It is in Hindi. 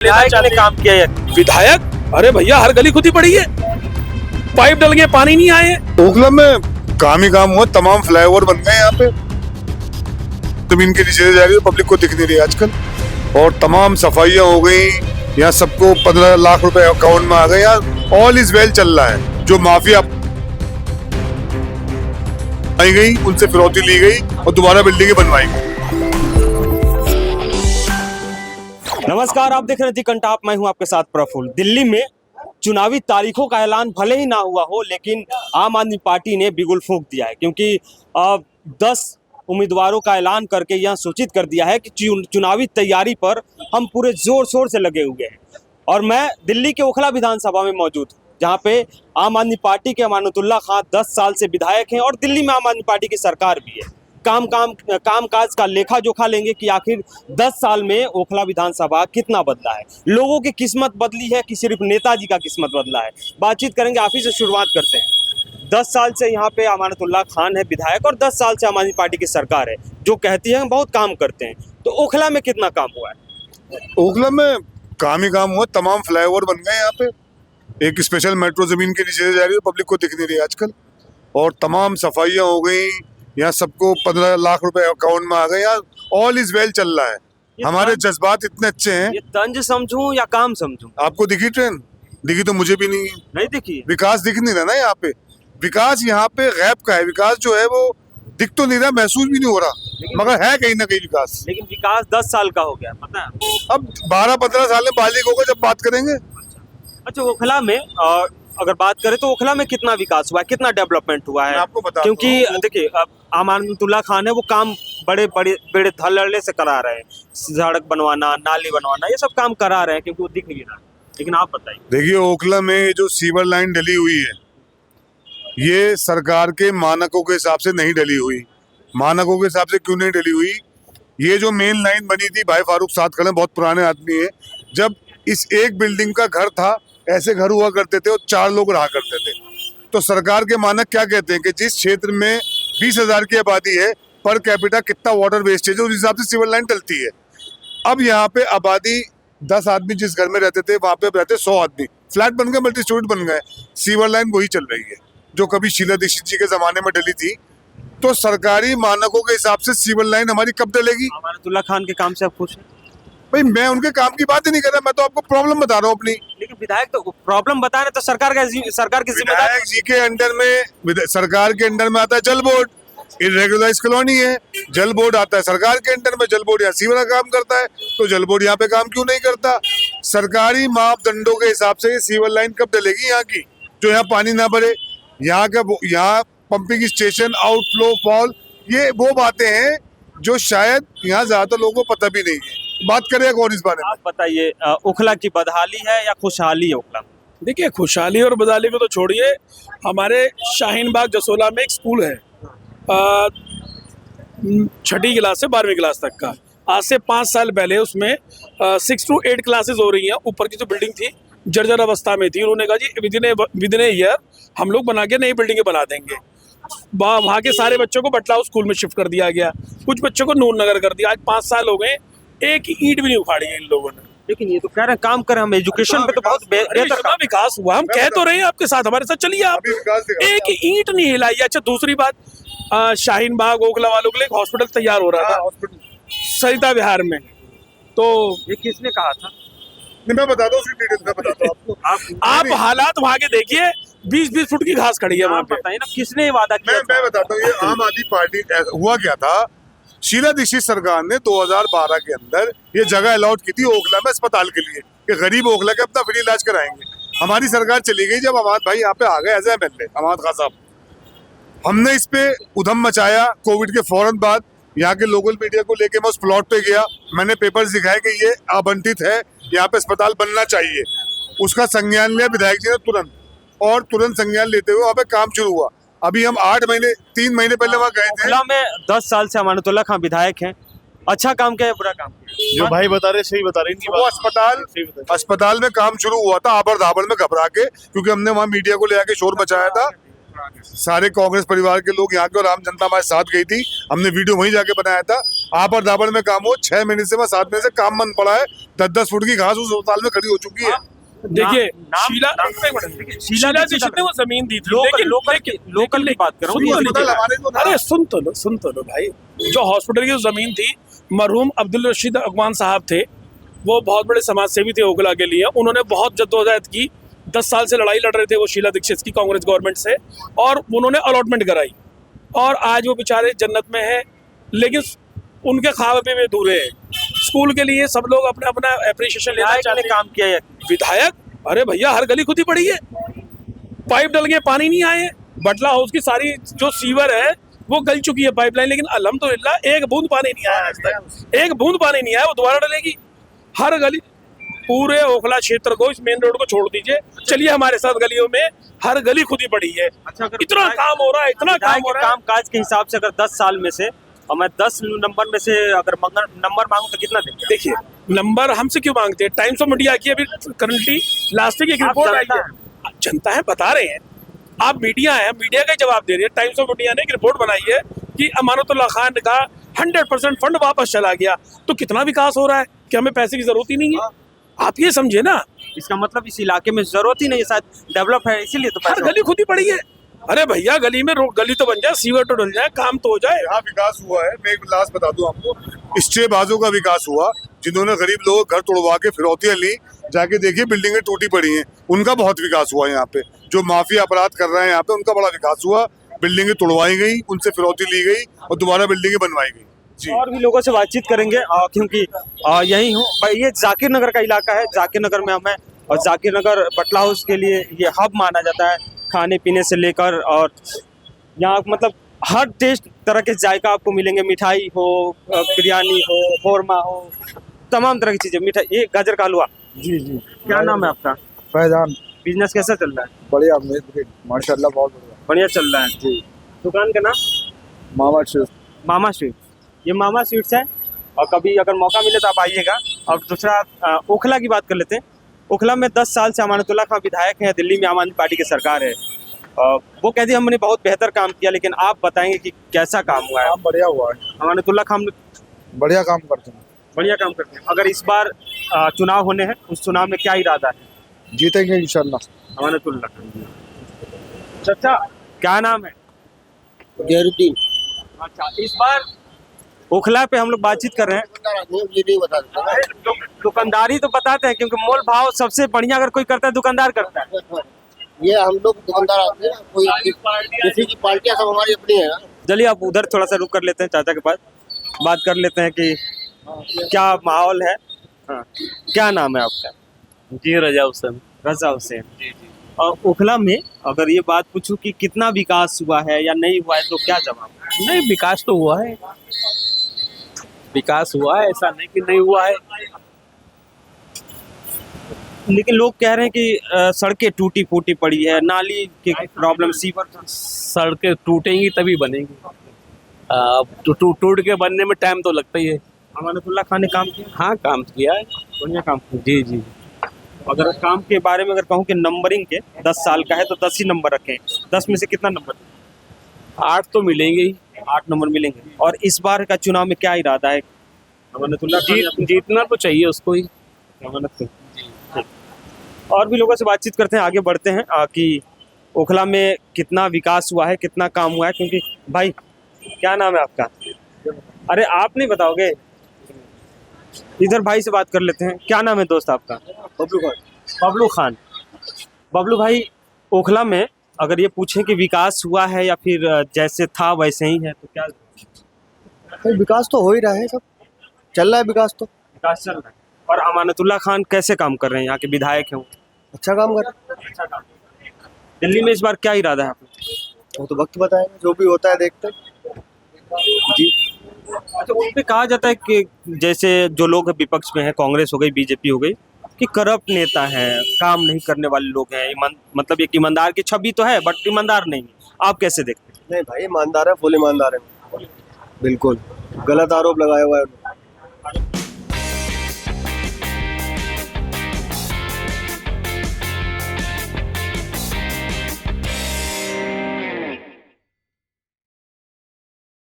विधायक ने काम किया है। विधायक, अरे भैया हर गली खुदी पड़ी है, पाइप डल गए, पानी नहीं आए। ओखला में काम ही काम हुआ, तमाम फ्लाईओवर बन गए यहाँ पे, जमीन के नीचे जा रही है, पब्लिक को दिख नहीं रही आजकल। और तमाम सफाइयाँ हो गई, यहाँ सबको 15 लाख रुपए अकाउंट में आ गए। यहाँ ऑल इज वेल चल रहा है। जो माफिया आई गई उनसे फिरौती ली गई और दोबारा बिल्डिंगें बनवाई गई। नमस्कार, आप देख रहे हैं दी कंटाप, मैं हूं आपके साथ प्रफुल्ल। दिल्ली में चुनावी तारीखों का ऐलान भले ही ना हुआ हो, लेकिन आम आदमी पार्टी ने बिगुल फूंक दिया है, क्योंकि 10 उम्मीदवारों का ऐलान करके यह सूचित कर दिया है कि चुनावी तैयारी पर हम पूरे जोर शोर से लगे हुए हैं। और मैं दिल्ली के ओखला विधानसभा में मौजूद हूँ, जहाँ पे आम आदमी पार्टी के अमानतुल्लाह खान 10 साल से विधायक हैं और दिल्ली में आम आदमी पार्टी की सरकार भी है। काम काज का लेखा जोखा लेंगे कि आखिर 10 साल में ओखला विधानसभा कितना बदला है, लोगों की किस्मत बदली है कि सिर्फ नेताजी का किस्मत बदला है। बातचीत करेंगे, आप ही से शुरुआत करते हैं। 10 साल से यहाँ पे अमानतुल्लाह खान है विधायक और 10 साल से आम आदमी पार्टी की सरकार है, जो कहती है हम बहुत काम करते हैं। तो ओखला में कितना काम हुआ है? ओखला में काम ही काम हुआ, तमाम फ्लाईओवर बन गए यहाँ पे। एक स्पेशल मेट्रो जमीन के नीचे जा रही है, पब्लिक को दिख नहीं रही आजकल। और तमाम सफाइयाँ हो गई, यहाँ सबको 15 लाख रुपए अकाउंट में आ गए। यहाँ ऑल इज वेल चल रहा है। हमारे जज्बात इतने अच्छे हैं। ये तंज समझूं या काम समझूं? आपको दिखी ट्रेन? दिखी तो मुझे भी नहीं है। नहीं दिखी। विकास दिख नहीं रहा ना यहाँ पे। विकास यहाँ पे गैब का है। विकास जो है वो दिख तो नहीं रहा, महसूस भी नहीं हो रहा, मगर है कहीं ना कहीं विकास। लेकिन विकास 10 साल का हो गया, पता है। अब 12-15 साल में बालिग होगा जब बात करेंगे। अच्छा, ओखला में अगर बात करें तो ओखला में कितना विकास हुआ है, कितना डेवलपमेंट हुआ है? मैं आपको बता क्योंकि देखिए, अमानतुल्लाह खान है, वो काम बड़े धड़ल्ले से करा रहे हैं। सड़क बनवाना, नाली बनवाना, ये सब काम करा रहे हैं, क्योंकि वो दिख नहीं रहा है। लेकिन आप बताइए। देखिए, ओखला में जो सीवर लाइन डली हुई है, ये सरकार के मानकों के हिसाब से नहीं डली हुई। मानकों के हिसाब से क्यों नहीं डली हुई? ये जो मेन लाइन बनी थी, भाई फारूक साद खड़े, बहुत पुराने आदमी है, जब इस एक बिल्डिंग का घर था, ऐसे घर हुआ करते थे और 4 लोग रहा करते थे। तो सरकार के मानक क्या कहते हैं कि जिस क्षेत्र में 20,000 की आबादी है, पर कैपिटा कितना वाटर वेस्टेज है, उस हिसाब से सीवर लाइन डलती है। अब यहाँ पे आबादी 10 आदमी जिस घर में रहते थे, वहां पे रहते 100 आदमी। फ्लैट बन गए, मल्टी स्टोरी बन गए। सीवर लाइन वही चल रही है जो कभी शीला दीक्षित जी के जमाने में डली थी। तो सरकारी मानकों के हिसाब से सीवर लाइन हमारी कब डलेगी? अमानतुल्लाह खान के काम से आप खुश हैं? भाई, मैं उनके काम की बात ही नहीं कर रहा, मैं तो आपको प्रॉब्लम बता रहा हूँ अपनी। लेकिन विधायक तो प्रॉब्लम बता रहे, तो सरकार की जिम्मेदारी। विधायक जी के अंडर में, सरकार के अंडर में आता है जल बोर्ड। इरेगुलराइज कॉलोनी है, जल बोर्ड आता है सरकार के अंडर में। जल बोर्ड यहाँ सीवर का काम करता है, तो जल बोर्ड यहाँ पे काम क्यों नहीं करता? सरकारी मापदंडों के हिसाब से ये सीवर लाइन कब डलेगी यहाँ की, जो यहाँ पानी ना भरे? यहाँ पंपिंग स्टेशन, आउटफ्लो, फॉल, ये वो बातें हैं जो शायद यहाँ ज्यादातर लोगों को पता भी नहीं है। बात करें कौन इस बारे में? आप बताइए, ओखला की बदहाली है या खुशहाली है ओखला? देखिए, खुशहाली और बदहाली को तो छोड़िए, हमारे शाहीन बाग जसोला में एक स्कूल है, 6ठी क्लास से 12वीं क्लास तक का। आज से 5 साल पहले उसमें 6 to 8 क्लासेस हो रही हैं। ऊपर की जो बिल्डिंग थी जर्जर अवस्था में थी। उन्होंने कहा जी विदिन ए ईयर हम लोग बना के नई बिल्डिंगें बना देंगे। वहाँ के सारे बच्चों को बटलाव स्कूल में शिफ्ट कर दिया गया, कुछ बच्चों को नूर नगर कर दिया। आज 5 साल हो गए, एक ईंट भी नहीं उखाड़ी है इन लोगों ने। लेकिन ये तो कह रहे हैं काम करें, हम एजुकेशन पे तो बहुत बेहतर काम। विकास हुआ, हम कह तो रहे हैं आपके साथ, हमारे साथ चलिए आप। एक ईंट नहीं हिलाई। अच्छा, दूसरी बात, शाहीन बाग ओखला वालों के लिए एक हॉस्पिटल तैयार हो रहा था सरिता विहार में, तो ये किसने कहा था? मैं बताता हूँ, डिटेल में बताता हूँ आपको। आप हालात वहाँ के देखिए, 20-20 फुट की घास खड़ी है वहाँ पे। बताइए ना, किसने ये वादा किया? मैं बताता हूँ, ये आम आदमी पार्टी। हुआ क्या था, शीला दीक्षित सरकार ने 2012 के अंदर ये जगह अलॉट की थी ओखला में अस्पताल के लिए, कि गरीब ओखला के अपना फ्री इलाज कराएंगे। हमारी सरकार चली गई जब अमाद भाई यहाँ पे आ गए एज एमएलए, अमाद खान साहब। हमने इस पे उधम मचाया। कोविड के फौरन बाद यहाँ के लोकल मीडिया को लेके मैं उस प्लॉट पे गया, मैंने पेपर्स दिखाए कि ये आवंटित है, यहाँ पे अस्पताल बनना चाहिए। उसका संज्ञान लिया विधायक जी ने तुरंत, और तुरंत संज्ञान लेते हुए वहाँ पे काम शुरू हुआ। अभी हम 3 महीने पहले वहाँ गए थे। ओखला में 10 साल से अमानतुल्लाह खान विधायक हैं। अच्छा काम किया है, बुरा काम किया? जो भाई बता रहे सही बता रहे इनकी वो बात। अस्पताल में काम शुरू हुआ था आबर धाबर में घबरा के, क्योंकि हमने वहाँ मीडिया को ले आके शोर मचाया था। सारे कांग्रेस परिवार के लोग यहाँ के और आम जनता हमारे साथ गई थी, हमने वीडियो वहीं जाके बनाया था। आपड़ दाबड़ में काम हो। 6 महीने से 7 महीने से काम बंद पड़ा है। 10-10 फुट की घास उस अस्पताल में खड़ी हो चुकी है। देखिए नाम- शीला नाम- शीला दीक्षित ने वो जमीन दी थी, लोकल की बात कर रहा हूँ। सुन तो अस्पताल लीजिए। हमारे को ना- अरे सुन तो लो भाई। जो हॉस्पिटल की जमीन थी, मरहूम अब्दुल रशीद अगवान साहब थे, वो बहुत बड़े समाज सेवी थे ओखला के लिए। उन्होंने बहुत जद्दोजहद की, 10 साल से लड़ाई लड़ रहे थे वो शीला दीक्षित की कांग्रेस गवर्नमेंट से, और उन्होंने अलॉटमेंट कराई, और आज वो बेचारे जन्नत में है। लेकिन उनके ख्वाब अभी भी अधूरे हैं। स्कूल के लिए सब लोग अपना अपना एप्रिसिएशन लेना विधायक चाहते ने हैं। काम किया है। विधायक, अरे भैया हर गली खुदी पड़ी है, पाइप डल गए, पानी नहीं आए। बटला हाउस की सारी जो सीवर है वो गल चुकी है पाइपलाइन, लेकिन अल्हम्दुलिल्लाह एक बूंद पानी नहीं आया आज तक। एक बूंद पानी नहीं आया, वो दोबारा डलेगी। हर गली, पूरे ओखला क्षेत्र को, इस मेन रोड को छोड़ दीजिए, चलिए हमारे साथ गलियों में हर गली खुदी पड़ी है। अच्छा, अगर इतना काम हो रहा है, इतना काम हो रहा है। काम काज के हिसाब से अगर 10 साल में से, और मैं 10 नंबर में से अगर नंबर मांगू तो कितना देंगे? देखिए, नंबर हमसे क्यों मांगते हैं? टाइम्स ऑफ मीडिया की अभी करंटली लास्ट वीक एक आप रिपोर्ट आई जनता है। जनता है, बता रहे हैं। आप मीडिया है, मीडिया का ही जवाब दे रही है। टाइम्स ऑफ मीडिया ने एक रिपोर्ट बनाई है कि अमानतुल्लाह खान का 100% फंड वापस चला गया। तो कितना विकास हो रहा है कि हमें पैसे की जरूरत ही नहीं है। आप ये समझे ना, इसका मतलब इस इलाके में जरूरत ही नहीं है, शायद डेवलप है इसीलिए तो हर पैसा। गली खुदी पड़ी है। अरे भैया, गली में गली तो बन जाए, सीवर तो डल जाए, काम तो हो जाए। यहाँ विकास हुआ है। मैं एक लास्ट बता दूं आपको, स्टेबाजों का विकास हुआ, जिन्होंने गरीब लोगों घर तोड़वा के फिरौतियां ली। जाके देखिए, बिल्डिंगें टूटी पड़ी हैं, उनका बहुत विकास हुआ है। यहाँ पे जो माफिया अपराध कर रहे हैं यहाँ पे, उनका बड़ा विकास हुआ। बिल्डिंगें तोड़वाई गई, उनसे फिरौती ली गई और दोबारा बिल्डिंगें बनवाई गई। जी, और भी लोगों से बातचीत करेंगे, क्योंकि यही हूँ भाई, ये जाकिर नगर का इलाका है। जाकिर नगर में हमें, और जाकिर नगर बटला हाउस के लिए ये हब माना जाता है, खाने पीने से लेकर। और यहाँ मतलब हर टेस्ट तरह के जायका आपको मिलेंगे। मिठाई हो, बिरयानी हो, कौरमा हो, तमाम तरह की चीजें। मिठाई, ये गाजर का हलवा। जी जी। क्या नाम है आपका? फैजान। बिजनेस कैसा चल रहा है? बढ़िया, माशाल्लाह बहुत बढ़िया। बढ़िया चल रहा है जी। दुकान का नाम मामा शेफ। मामा स्वीट। ये मामा स्वीट्स है, और कभी अगर मौका मिले तो आप आइएगा। और दूसरा, ओखला की बात कर लेते हैं। ओखला में 10 साल से अमानतुल्लाह खान विधायक हैं। दिल्ली में आम आदमी पार्टी की सरकार है। वो कहती है हमने बहुत बेहतर काम किया, लेकिन आप बताएंगे कि कैसा काम हुआ है? काम बढ़िया हुआ है, अमानतुल्लाह खान बढ़िया काम करते हैं, बढ़िया काम करते हैं। अगर इस बार चुनाव होने हैं, उस चुनाव में क्या इरादा है? जीतेंगे इंशाल्लाह। अमानतुल्लाह। चाचा, क्या नाम है? जहरुद्दीन। अच्छा, इस बार ओखला पे हम लोग बातचीत कर रहे हैं। ये नहीं बता सकता। दुकानदारी तो बताते हैं, क्योंकि मोल भाव सबसे बढ़िया अगर कोई करता है, दुकानदार करता है। ये हम लोग दुकानदार आते हैं ना, कोई किसी की पार्टियां सब हमारी अपनी है ना। चलिए, आप उधर थोड़ा सा रुक कर लेते हैं, चाचा के पास बात कर लेते हैं कि क्या माहौल है। हाँ, क्या नाम है आपका? जी रजा हुसैन। रजा हुसैन। और ओखला में अगर ये बात पूछूं कि कितना विकास हुआ है या नहीं हुआ है, तो क्या जवाब? नहीं, विकास तो हुआ है, विकास हुआ है, ऐसा नहीं कि नहीं हुआ है। लेकिन लोग कह रहे हैं कि सड़कें टूटी फूटी पड़ी है, नाली की प्रॉब्लम, सीवर। सड़कें टूटेंगी तभी बनेंगी, टूट के बनने में टाइम तो लगता ही है। अमानतुल्लाह खान ने काम किया, हाँ, काम तो किया है। बढ़िया काम किया। जी जी। अगर काम के बारे में अगर कहूँ कि नंबरिंग के 10 साल का है तो 10 ही नंबर रखें। 10 में से कितना नंबर? 8 तो मिलेंगे ही। 8 नंबर मिलेंगे। और इस बार का चुनाव में क्या इरादा है? अमानतुल्लाह खान जीतना तो चाहिए उसको ही। और भी लोगों से बातचीत करते हैं, आगे बढ़ते हैं कि ओखला में कितना विकास हुआ है, कितना काम हुआ है। क्योंकि भाई, क्या नाम है आपका? अरे आप नहीं बताओगे? इधर भाई से बात कर लेते हैं। क्या नाम है दोस्त आपका? बबलू खान। बबलू खान। बबलू भाई, ओखला में अगर ये पूछें कि विकास हुआ है या फिर जैसे था वैसे ही है, तो क्या? भाई विकास तो हो ही रहा है, सब चल रहा है विकास तो। विकास चल रहा है। और अमानतुल्लाह खान कैसे काम कर रहे हैं? यहाँ के विधायक हैं वो। अच्छा काम कर रहे हैं। अच्छा काम। दिल्ली में इस बार क्या इरादा है आपका? वो तो वक्त बताएगा, जो भी होता है देखते हैं। जी। अच्छा, उन पे कहा जाता है कि जैसे जो लोग विपक्ष में हैं, कांग्रेस हो गई, बीजेपी हो गई, कि करप्ट नेता हैं, काम नहीं करने वाले लोग हैं। मतलब एक ईमानदार की छवि तो है, बट ईमानदार नहीं है। आप कैसे देखते हैं? नहीं भाई, ईमानदार है, फुल ईमानदार है, बिल्कुल। गलत आरोप लगाया हुआ है।